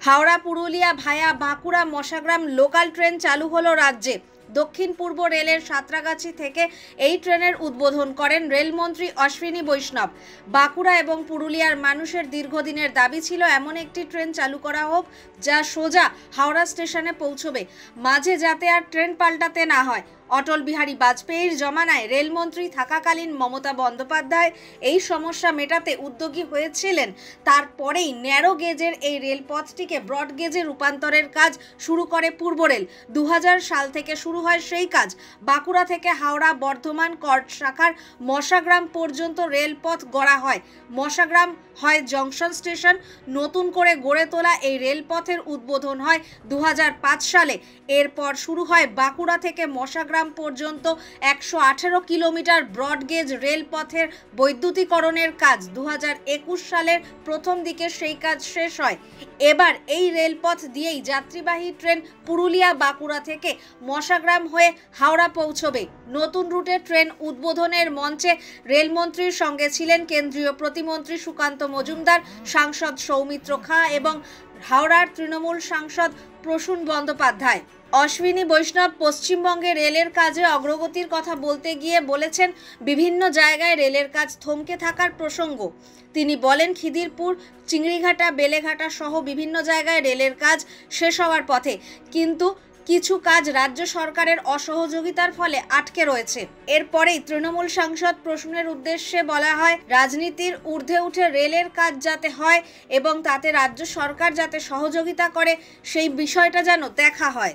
হাওড়া পুরুলিয়া ভায়া Bankura Mashagram local train চালু হলো রাজ্যে। দক্ষিণ পূর্ব রেলের সাঁতরাগাছি থেকে এই ট্রেনের উদ্বোধন করেন রেলমন্ত্রী অশ্বিনী বৈষ্ণব। বাঁকুড়া এবং পুরুলিয়ার মানুষের দীর্ঘদিনের দাবি ছিল এমন একটি ট্রেন চালু করা হোক যা সোজা হাওড়া স্টেশনে পৌঁছবে, মাঝে যাতে আর ট্রেন পাল্টাতে না হয়। অটল বিহারী বাজপেয়ীর জমানায় রেলমন্ত্রী থাকাকালীন মমতা বন্দ্যোপাধ্যায় এই সমস্যা মেটাতে উদ্যোগী হয়েছিলেন। তারপরেই ন্যারো গেজের এই রেলপথটিকে ব্রড গেজে রূপান্তরের কাজ শুরু করে পূর্ব রেল। 2000 সাল থেকে শুরু হয় সেই কাজ। বাঁকুড়া থেকে হাওড়া বর্ধমান কর্ড শাখার মশাগ্রাম পর্যন্ত রেলপথ গড়া হয়। মশাগ্রাম হয় জংশন স্টেশন। নতুন করে গড়ে তোলা এই রেলপথের উদ্বোধন হয় 2005 সালে। এরপর শুরু হয় বাঁকুড়া থেকে মশাগ্রাম পর্যন্ত 118 কিলোমিটার ব্রডগেজ রেলপথের বৈদ্যুতিকরণের কাজ। 2021 সালের প্রথম দিকে সেই কাজ শেষ হয়। এবার এই রেলপথ দিয়েই যাত্রীবাহী ট্রেন পুরুলিয়া বাঁকুড়া থেকে মশাগ্রাম হয়ে হাওড়া পৌঁছবে। নতুন রুটে ট্রেন উদ্বোধনের মঞ্চে রেলমন্ত্রীর সঙ্গে ছিলেন কেন্দ্রীয় প্রতিমন্ত্রী সুকান্ত মজুমদার, সাংসদ সৌমিত্র খাঁ এবং হাওড়ার তৃণমূল সাংসদ প্রসূন বন্দ্যোপাধ্যায়। অশ্বিনী বৈষ্ণব পশ্চিমবঙ্গে রেলের কাজে অগ্রগতির কথা বলতে গিয়ে বলেছেন বিভিন্ন জায়গায় রেলের কাজ থমকে থাকার প্রসঙ্গ। তিনি বলেন খিদিরপুর, চিংড়িঘাটা, বেলেঘাটা সহ বিভিন্ন জায়গায় রেলের কাজ শেষ হওয়ার পথে, কিন্তু কিছু কাজ রাজ্য সরকারের অসহযোগিতার ফলে আটকে রয়েছে। এরপরেই তৃণমূল সাংসদ প্রসূনের উদ্দেশ্যে বলা হয়, রাজনীতির ঊর্ধ্বে উঠে রেলের কাজ যাতে হয় এবং তাতে রাজ্য সরকার যাতে সহযোগিতা করে সেই বিষয়টা যেন দেখা হয়।